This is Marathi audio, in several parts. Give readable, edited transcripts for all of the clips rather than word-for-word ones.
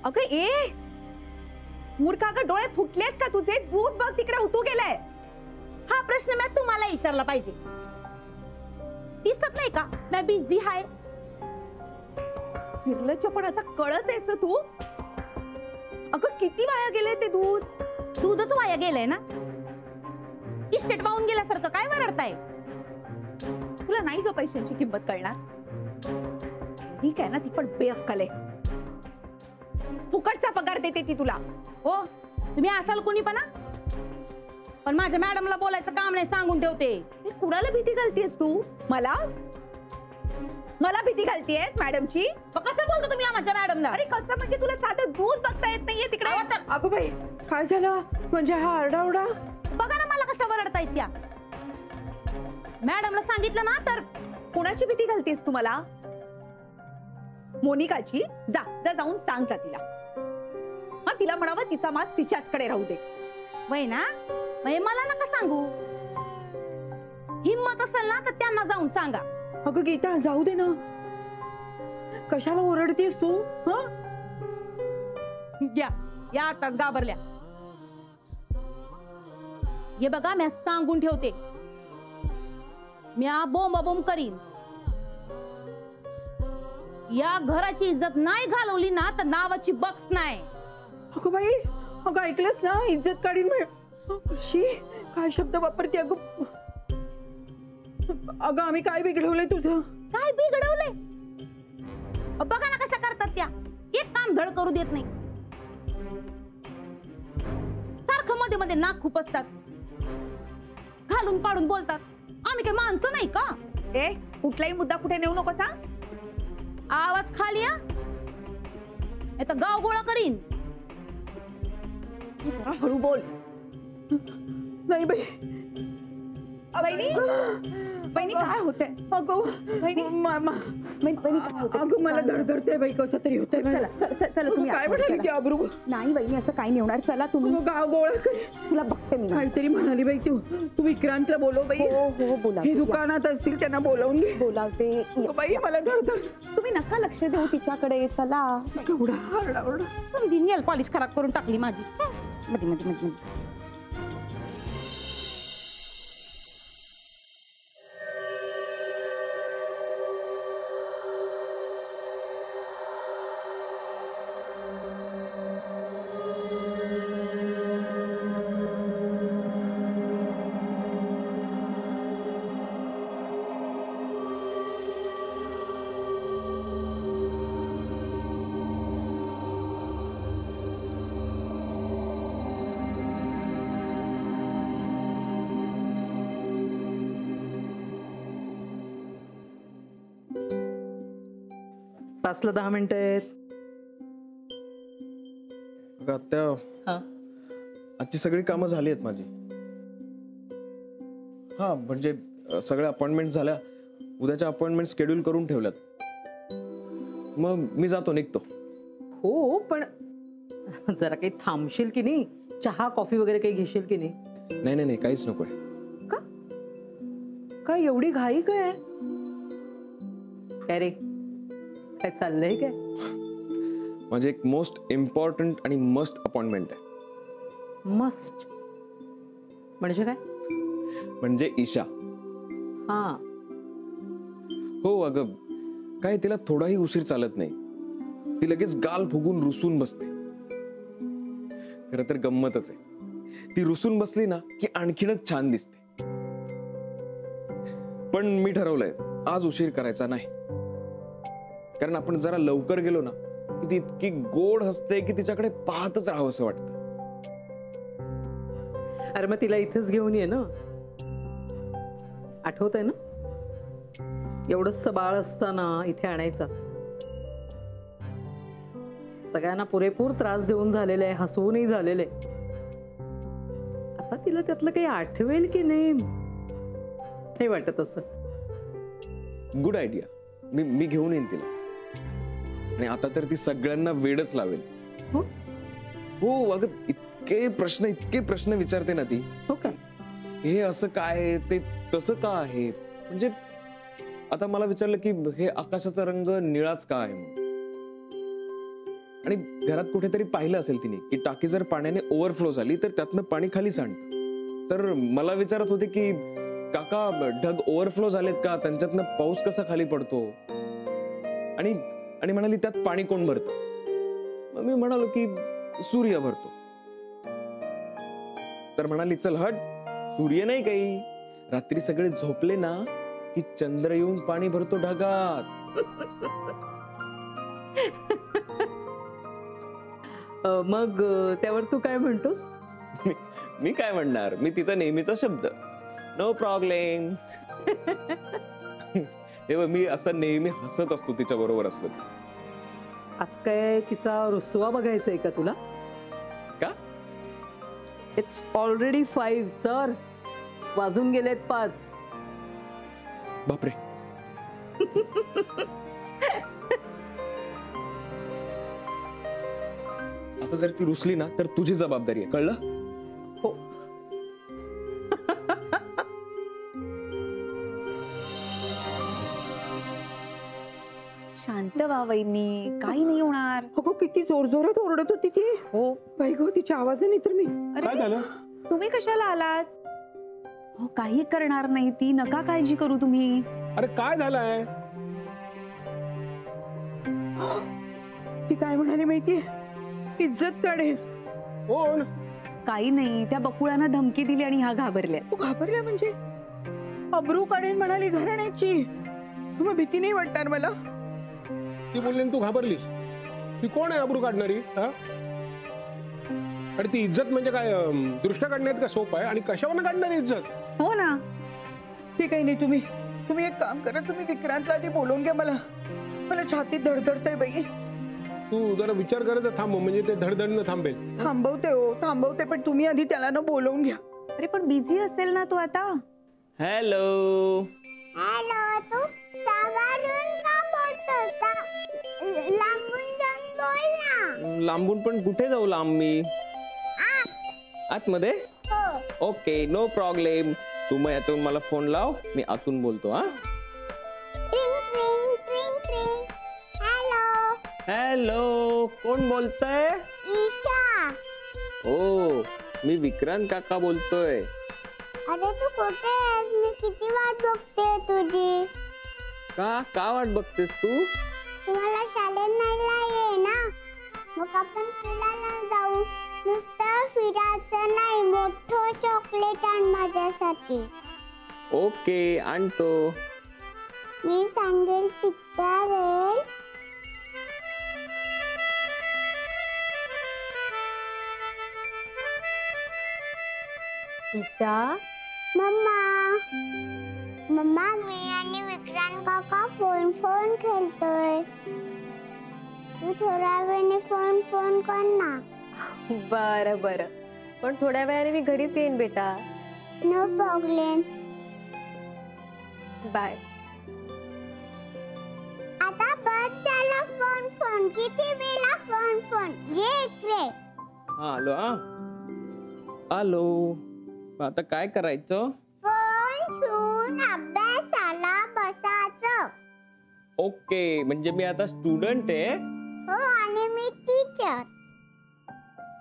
अगं ए मूर्खा, अगं डोळे फुटलेत का तुझे? दूध बघ तिकडे उतू गेलाय. हा प्रश्न मी तुम्हाला विचारला पाहिजे. दिसत नाही का मी बिझी आहे? निर्लज्जपणाचा कळस आहेस तू. अगं किती वाया गेले ते दूध. दूधच वाया गेलंय ना. इस्टेट वाहून गेल्यासारखं काय वरडताय? तुला नाही ग पैशांची किंमत कळणार. ठीक आहे ना, ती पण बेअक्कल आहे. फुकटचा पगार देते ती तुला. हो तुम्ही असाल कोणी पण माझ्या मॅडमला बोलायचं काम नाही, सांगून ठेवते. कुणाला भीती घालतेस तू? मला भीती घालतेस मॅडमची? कसं बोलतो तुम्ही माझ्या मॅडमला? अरे कसं म्हणजे? तुला साधं दूध बघता येत नाहीये तिकडे? अगं बाई काय झालं? म्हणजे हा आरडाओरडा बघा ना मला कशा वरडतायत त्या. मॅडमला सांगितलं ना तर. कोणाची भीती घालतेस तू मला? मोनिकाची? जा जा जाऊन सांग जा तिला. हा तिला म्हणावं तिचा मास तिच्याचकडे राहू दे. वय ना मला नका सांगू. हिम्मत असेल ना तर त्यांना जाऊन सांगा. अगं गीता जाऊ दे ना, कशाला ओरडतीस तू? या आताच घाबरल्या. हे बघा मी सांगून ठेवते, मी बोंबाबोंब करीन. या घराची इज्जत नाही घालवली ना तर नावाची बक्स नाही. अगं बाई, अगं ऐकलंस ना, इज्जत काढीन. शी काय शब्द वापरते अगं. अगं आम्ही काय बिघडवलंय तुझं? काय बिघडवलंय? बघा ना कशा करतात त्या. एक काम धड करू देत नाही. सारखं मध्ये मध्ये नाक खुपसतात, घालून पाडून बोलतात. आम्ही काय माणसं नाही का? ए कुठलाही मुद्दा कुठे नेऊ नकोस हा. आवाज खाली या, आता गाव गोळा करीन. जरा हळू बोल. नाही बाई. बहिणी काय होतंय? अगं बहिणी काय होतंय? अगं मला धडधडतंय बाई, कसं तरी होतंय. चला तुम्ही काय म्हणाली ती अब्रू? नाही बहिणी असं काही नाही होणार. चला तुम्ही. गाव गोळा कर. तुला बघते मी. काहीतरी म्हणाली बाई तू विक्रांतला बोलव बाई. हो बोला. हे दुकानात असतील त्यांना बोलावून घे. बोलावते बाई मला धडधड. तुम्ही नका लक्ष देऊ तिच्याकडे. चला. केवढा आरडाओरडा. तुम्ही नेल पॉलिश खराब करून टाकली माझी. मध्ये तासला 10 मिनिटं आहेत. आत्या आजची सगळी कामं झाली आहेत माझी. हा म्हणजे सगळ्या अपॉइंटमेंट झाल्या. उद्याच्या अपॉइंटमेंट शेड्यूल करून ठेवल्यात. मग मी जातो, निघतो. हो पण जरा काही थांबशील की नाही? चहा कॉफी वगैरे काही घेशील की नाही? नाही काहीच नकोय. का काय एवढी घाई काय? काय रे, काय चाललंय काय? माझे एक मोस्ट इम्पॉर्टंट आणि मस्ट अपॉइंटमेंट आहे. मस्ट म्हणजे काय? म्हणजे ईशा. हा हो अगं, काय तिला थोडाही उशीर चालत नाही. ती लगेच गाल फुगून रुसून बसते. खरं तर गंमतच आहे. ती रुसून बसली ना की आणखीनच छान दिसते. पण मी ठरवलंय आज उशीर करायचा नाही. कारण आपण जरा लवकर गेलो ना की ती इतकी गोड हसते की तिच्याकडे पाहतच राहावं असं वाटतं. अरे मग तिला इथेच घेऊन ये ना. आठवत आहे ना, एवढंच बाळ असताना इथे आणायचास. सगळ्यांना पुरेपूर त्रास देऊन झालेले आहे, हसवूनही झालेले. आता तिला त्यातलं काही आठवेल की नाही हे वाटत असं. Good idea. मी घेऊन येईन तिला. आणि आता तर ती सगळ्यांना वेडच लावेल. हो अगं, इतके प्रश्न विचारते ना ती. हो का? हे असं काय, ते तसं का आहे. म्हणजे आता मला विचारलं की हे आकाशाचा रंग निळाच का आहे. आणि घरात कुठेतरी पाहिलं असेल तिने की टाकी जर पाण्याने ओव्हरफ्लो झाली तर त्यातनं पाणी खाली सांडतं. तर मला विचारत होते की काका ढग ओव्हरफ्लो झालेत का, त्यांच्यातनं पाऊस कसा खाली पडतो, आणि आणि म्हणाली त्यात पाणी कोण भरतं. मग मी म्हणालो की सूर्य भरतो. तर म्हणाली चल हट, सूर्य नाही काही, रात्री सगळे झोपले ना की चंद्र येऊन पाणी भरतो ढगात. मग त्यावर तू काय म्हणतोस? मी काय म्हणणार, मी तिचा नेहमीचा शब्द नो प्रॉब्लेम. तेव्हा मी असं नेहमी हसत असतो तिच्या बरोबर असलो. आज काय तिचा रुसवा बघायचंय का तुला? का? इट्स ऑलरेडी 5 सर, वाजून गेलेत 5. बापरे. आता जर ती रुसली ना तर तुझी जबाबदारी आहे, कळलं? हो. शांत व्हा वहिनी, काही नाही होणार. अगं किती जोर जोरात ओरडत होती ती. हो. बाई गं, तिच्या आवाजाने तर मी. अरे झालं? तुम्ही कशाला आलात? हो, काही करणार नाही ती, नका काळजी करू तुम्ही. अरे काय झालंय? ती काय म्हणाली माहितीये? इज्जत काढेल. कोण? काही नाही, त्या बकुळानं धमकी दिली आणि ह्या घाबरल्या. तू घाबरल्या म्हणजे? अब्रू काढेल म्हणाली घराण्याची. मग भीती नाही वाटणार मला? ती बोलली तू घाबरलीस. ती कोण आहे अब्रू काढणारी? हा? अरे ती इज्जत म्हणजे काय दृष्ट काढण्यात का सोप आहे? आणि कशावर काढणारी इज्जत? हो ना. ते काही नाही, तुम्ही एक काम करा, तुम्ही विक्रांतला आधी बोलवून घ्या. मला छातीत धडधडतंय बाई. तू जरा विचार करत थांब, म्हणजे ते धडधडणं थांबेल. थांबवते, पण तुम्ही आधी त्याला ना बोलवून घ्या. अरे पण बिझी असेल ना तू आता. हॅलो. हॅलो, तू सावरून का बोलतोस? लांबून जाऊन बोल ना. लांबून पण कुठे जाऊ लांब मी? आतमध्ये? हो. Okay, no problem. तू मग यातून मला फोन लाव, मी आतून बोलतो. हा, ट्रिंग ट्रिंग ट्रिंग ट्रिंग. हॅलो. हॅलो, कोण बोलतय? ईशा. हो, मी विक्रांत काका बोलतोय. अरे तू कुठे आहेस? मी किती वाट बघते तुझी. का वाट बघतेस तू? तुम्हाला शाळेत नाही ये ना, मग आपण फिरायला जाऊ. नुसतं फिरायचं नाही, मोठं चॉकलेट आण माझ्यासाठी. ओके, आणतो. मी सांगेल तितक्या वेळ. ईशा, मम्मा मी आणि विक्रांत काका फोन खेळतोय. तू थोड्या वेळाने फोन कर ना. बरं बरं, पण थोड्या वेळाने मी घरीच येईन बेटा. No problem. बाय. आता बस झाला फोन. किती वेळा फोन. ये इकडे. हा, आलो. आलो. आता काय करायचं? फोन ठेवून अभ्यासाला बसायचं. ओके, म्हणजे मी आता स्टुडंट आहे. हो, आणि मी टीचर.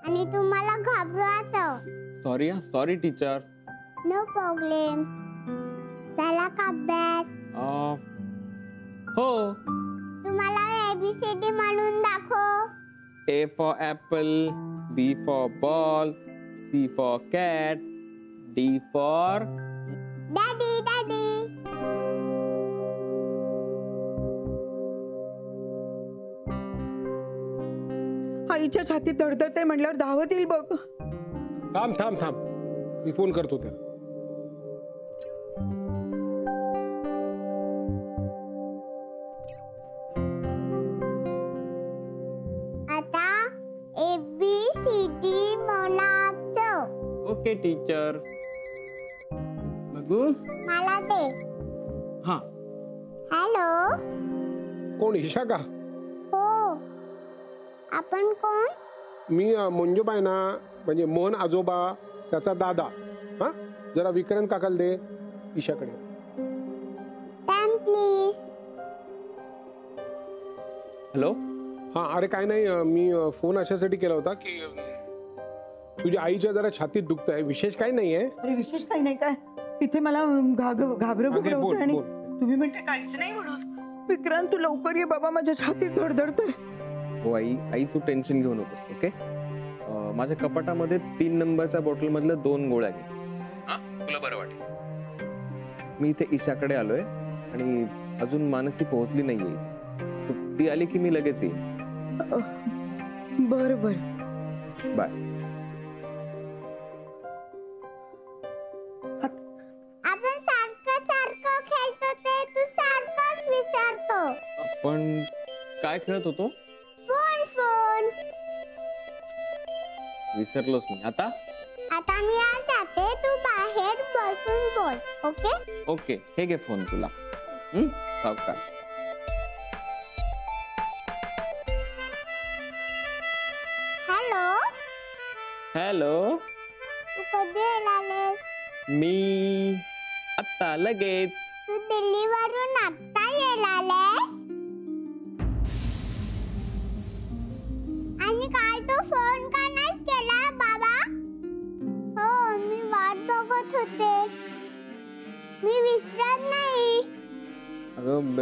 आणि तुम्हाला घाबरवायचं. Sorry teacher. No problem. झाला का अभ्यास? हो. तुम्हाला ABCD म्हणून दाखव. A for apple, B for ball, C for cat, D for daddy. आईच्या छातीत धडधडतंय म्हणल्यावर धावत येईल बघ. थांब, मी फोन करतो त्याला. आता ABCD म्हणायचं. Okay teacher. बघू. मला दे. हा. हॅलो. कोण? ईशा का? हो. आपण कोण? मी मंजूबाई ना, म्हणजे मोहन आजोबा, त्याचा दादा. हा, जरा विक्रांत काकाला दे ईशाकडे. प्लीज. हॅलो. हा अरे काय नाही मी फोन अशासाठी केला होता की तुझ्या आईच्या जरा छातीत दुखत आहे, विशेष काही नाहीये. अरे विशेष काही नाही काय, इथे मला घाबरं अगे, बोल, आणि बोल. तुम्ही म्हणते काहीच नाही म्हणून. विक्रांत तू लवकर ये बाबा, माझ्या छातीत धडधडतंय. हो आई तू टेन्शन घेऊ नकोस. ओके, माझ्या कपाटामध्ये 3 नंबरच्या बॉटल मधल्या 2 गोळ्या घे. हा, तुला बरं वाटेल. मी इथे ईशाकडे आलोय आणि अजून मानसी पोहोचली नाहीये इथे. So, ती आली की मी लगेच येईन. बर बर. बाय. आपण सारखं सारखं खेळतो ते तू सारखंच विचारतो. आपण काय खेळत होतो? Phone phone. विसरलोच मी. आता मी आज जाते, तू बाहेर बसून बोल. ओके? ओके, हे घे फोन तुला. सावकाश. हॅलो, हॅलो, तू कधी येणारेस? मी आता लगेच. तू दिल्लीवरून आत्ता येणारेस? आणि काय तू फोन का नाही केला बाबा? हो, मी वाट बघत होते. मी विसरत नाही. अगं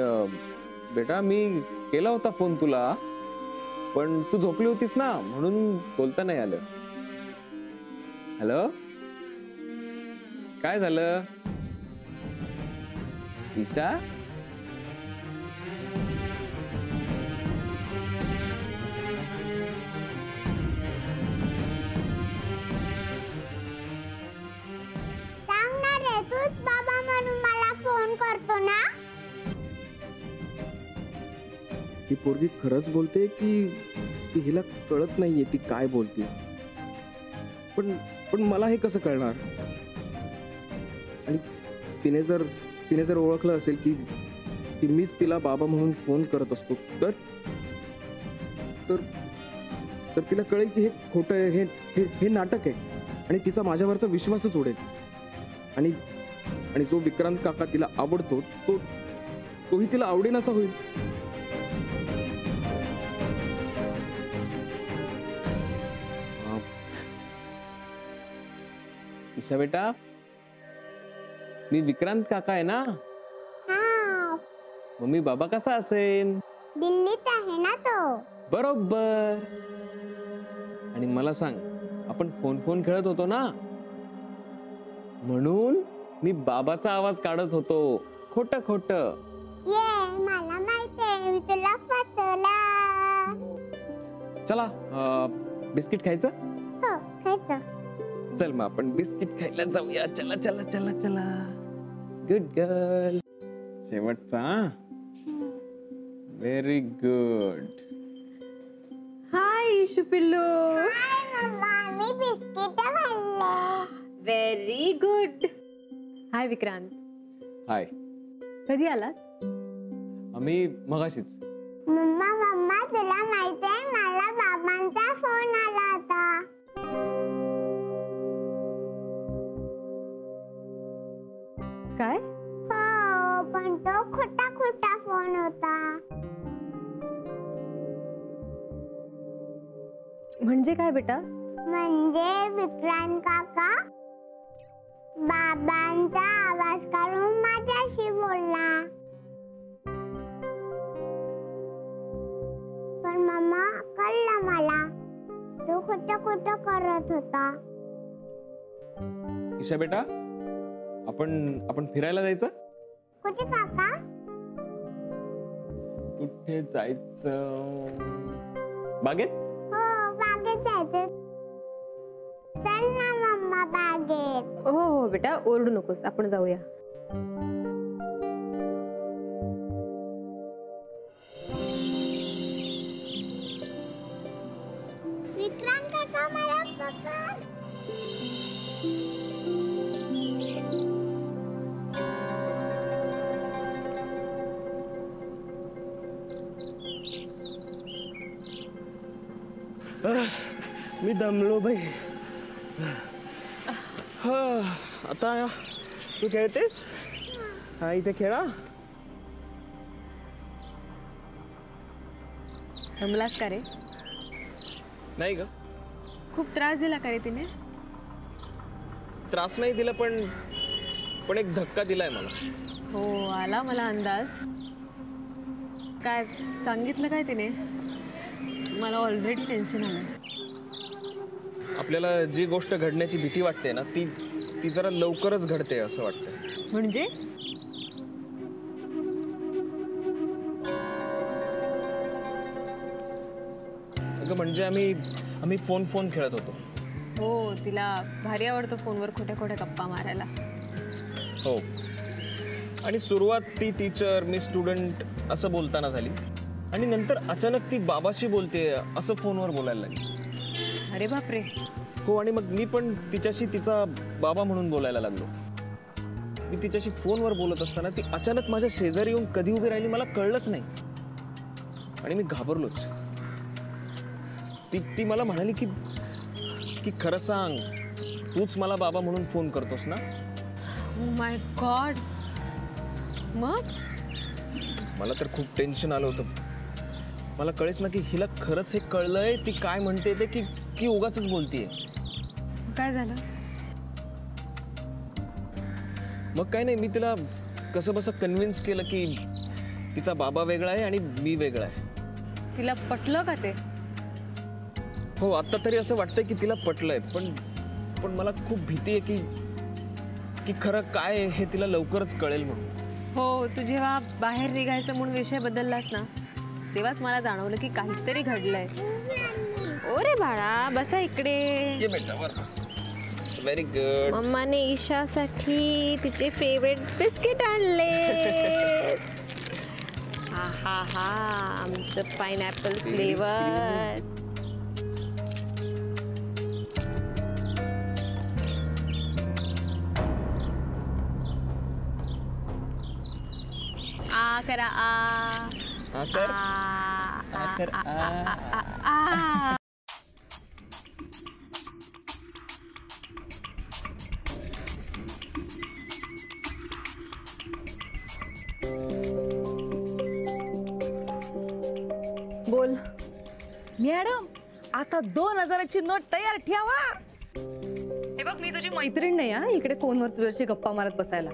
बेटा, मी केला होता फोन तुला, पण तू झोपली होतीस ना, म्हणून बोलता नाही आलं. हॅलो, काय झालं? ईशा, सांगणार आहे तूच बाबा म्हणून मला फोन करतो ना? ती पोरगी खरंच बोलते की हिला कळत नाहीये ती काय बोलते? पण मला हे कसं कळणार? आणि तिने जर ओळखलं असेल की मीच तिला बाबा म्हणून फोन करत असतो, तर तिला कळेल की हे खोटं आहे, हे नाटक आहे, आणि तिचा माझ्यावरचा विश्वासच उडेल. आणि जो विक्रांत काका तिला आवडतो तोही तिला आवडेन असा होईल. ईशा बेटा, मी विक्रांत काका आहे ना. हा, मम्मी बाबा कसा असेल? दिल्लीत आहे ना तो. बरोबर. आणि मला सांग, आपण फोन खेळत होतो ना, म्हणून मी बाबाचा आवाज काढत होतो. खोट ये, मला माहितीये मी तुला फसवला. चला, बिस्किट खायचं? हो, खायचं. चल मग आपण बिस्किट खायला जाऊया. चला चला चला चला. Good girl. शेवटचा. Very good. हाय इशू पिल्लू. हाय मम्मा, मी बिस्किट खाल्ले. Very good. Hi Vikrant. Hi. कधी आलात? आम्ही मगाशीच. मम्मा तुला माहितीये मला बाबांचा फोन आला होता. काय? हो, पण तो खोटा फोन होता. म्हणजे काय बेटा? म्हणजे विक्रांत काका बाबांचा आवाज काढून माझ्याशी बोलला. पण मम्मा, कळलं मला तो खोटं करत होता. ईशा बेटा, आपण फिरायला जायचं? कुठे काका? कुठे जायचं? बागेत? हो, बागेत जायचं. चल ना मम्मा, बागेत. हो बेटा, ओरडू नकोस, आपण जाऊया. विक्रांत काका मला पकड. मी दमलो बाई. आता तू खेळतेस? हा, इथे खेळा. दमलास का रे? नाही ग, खूप त्रास दिला का रे तिने? त्रास नाही दिला, पण एक धक्का दिलाय मला. हो, आला मला अंदाज. काय सांगितलं काय तिने? मला ऑलरेडी टेन्शन आलं. आपल्याला जी गोष्ट घडण्याची भीती वाटते ना, ती जरा लवकरच घडते असं वाटतं. म्हणजे अगं म्हणजे आम्ही फोन खेळत होतो. हो, तिला भारी आवडतो फोनवर खोट्या खोट्या गप्पा मारायला. हो, आणि सुरुवात ती टीचर मी स्टुडंट असं बोलताना झाली, आणि नंतर अचानक ती बाबाशी बोलते असं फोनवर बोलायला लागली. अरे बापरे. हो, आणि मग मी पण तिच्याशी तिचा बाबा म्हणून बोलायला लागलो. मी तिच्याशी फोनवर बोलत असताना ती अचानक माझ्या शेजारी येऊन कधी उभी राहिली मला कळलंच नाही, आणि मी घाबरलोच. ती मला म्हणाली की खरं सांग, तूच मला बाबा म्हणून फोन करतोस ना? Oh my God. मग मला तर खूप टेन्शन आलं होतं. मला कळेच ना की हिला खरंच हे कळलंय, ती काय म्हणते ते की उगाचच बोलतीये. काय झालं? मग काय नाही, मी तिला कसं बसं कन्व्हिन्स केलं की तिचा बाबा वेगळा आहे आणि मी वेगळा आहे. तिला पटलं का ते? हो, आता तरी असं वाटतंय की तिला पटलंय, पण मला खूप भीती आहे की खरं काय आहे हे तिला लवकरच कळेल म्हणून. हो, तू जेव्हा बाहेर निघायचं म्हणून विषय बदललास ना, तेव्हाच मला जाणवलं की काहीतरी घडलंय. ओ रे बाळा, बसा इकडे. ये बेटा, व्हेरी गुड. मम्माने ईशासाठी तिचे फेवरेट बिस्किट आणले. हा हा हा, आमचं पाइनएपल फ्लेवर. आ करा आ. आ कर. आ कर, आ. बोल. मॅडम, आता 2000ची नोट तयार ठेवा. हे बघ, मी तुझी मैत्रीण नाही हा, इकडे फोनवर तुझ्याशी गप्पा मारत बसायला.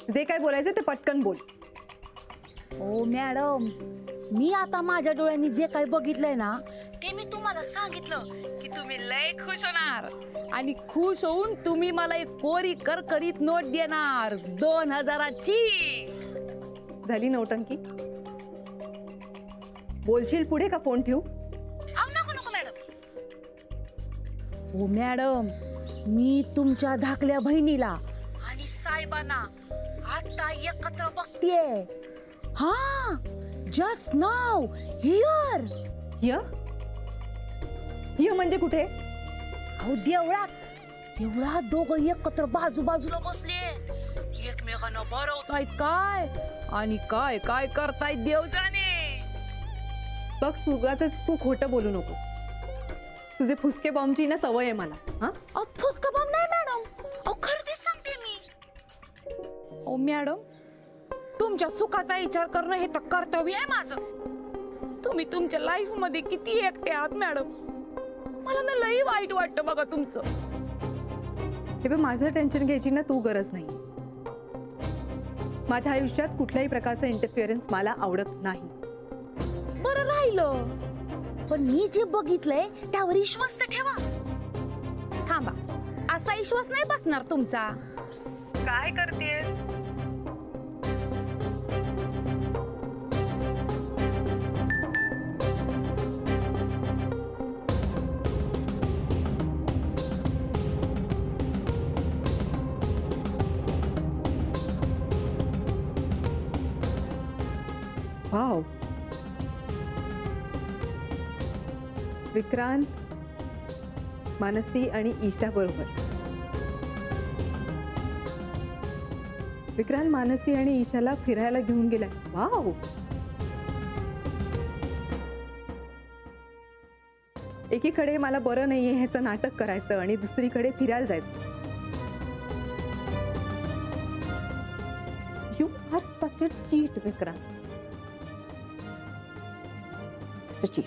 जे काय बोलायचं ते पटकन बोल. ओ मॅडम, मी आता माझ्या डोळ्यांनी जे काही बघितलंय ना, ते मी तुम्हाला सांगितलं की तुम्ही लय खुश होणार, आणि खुश होऊन तुम्ही मला एक कोरी करकरीत नोट देणार 2000ची. झाली नौटंकी? बोलशील पुढे का फोन ठेवू? नको नको मॅडम. ओ मॅडम, मी तुमच्या धाकल्या बहिणीला आणि साहेबांना आता एकत्र बघतीये. हा, जस्ट नाव हियर. हिय म्हणजे कुठे? अहो, देवळात दोघं एकत्र बाजूबाजूला बसले, एकमेकांना बरवतायत काय आणि काय काय करतायत देव जाणे. बघ, तू खोटं बोलू नको. तुझे फुसके बॉम्बची ना सवय आहे मला. हा, फुसका बॉम्ब नाही मॅडम, अहो खरं तेच सांगते मी. ओ मॅडम, तुमच्या सुखाचा विचार करणं हे तर कर्तव्य आहे माझं. तुम्ही तुमच्या लाईफ मध्ये किती एकटे आहात मॅडम. मला ना लई वाईट वाटतं बघा तुमचं. हे बघ, माझं टेन्शन घ्यायची ना तू गरज नाही. माझ्या आयुष्यात कुठल्याही प्रकारचं इंटरफिअरन्स मला आवडत नाही. बरं राहिलं, पण मी जे बघितलंय त्यावर विश्वास तर ठेवा. थांबा, असा विश्वास नाही बसणार तुमचा. काय करतेस? वाव, विक्रांत, मानसी आणि ईशा बरोबर. विक्रांत मानसी आणि ईशाला फिरायला घेऊन गेलाय. वाव. एकीकडे मला बरं नाहीये ह्याचं नाटक करायचं आणि दुसरीकडे फिरायला जायचं. You R such a cheat Vikrant. Cheat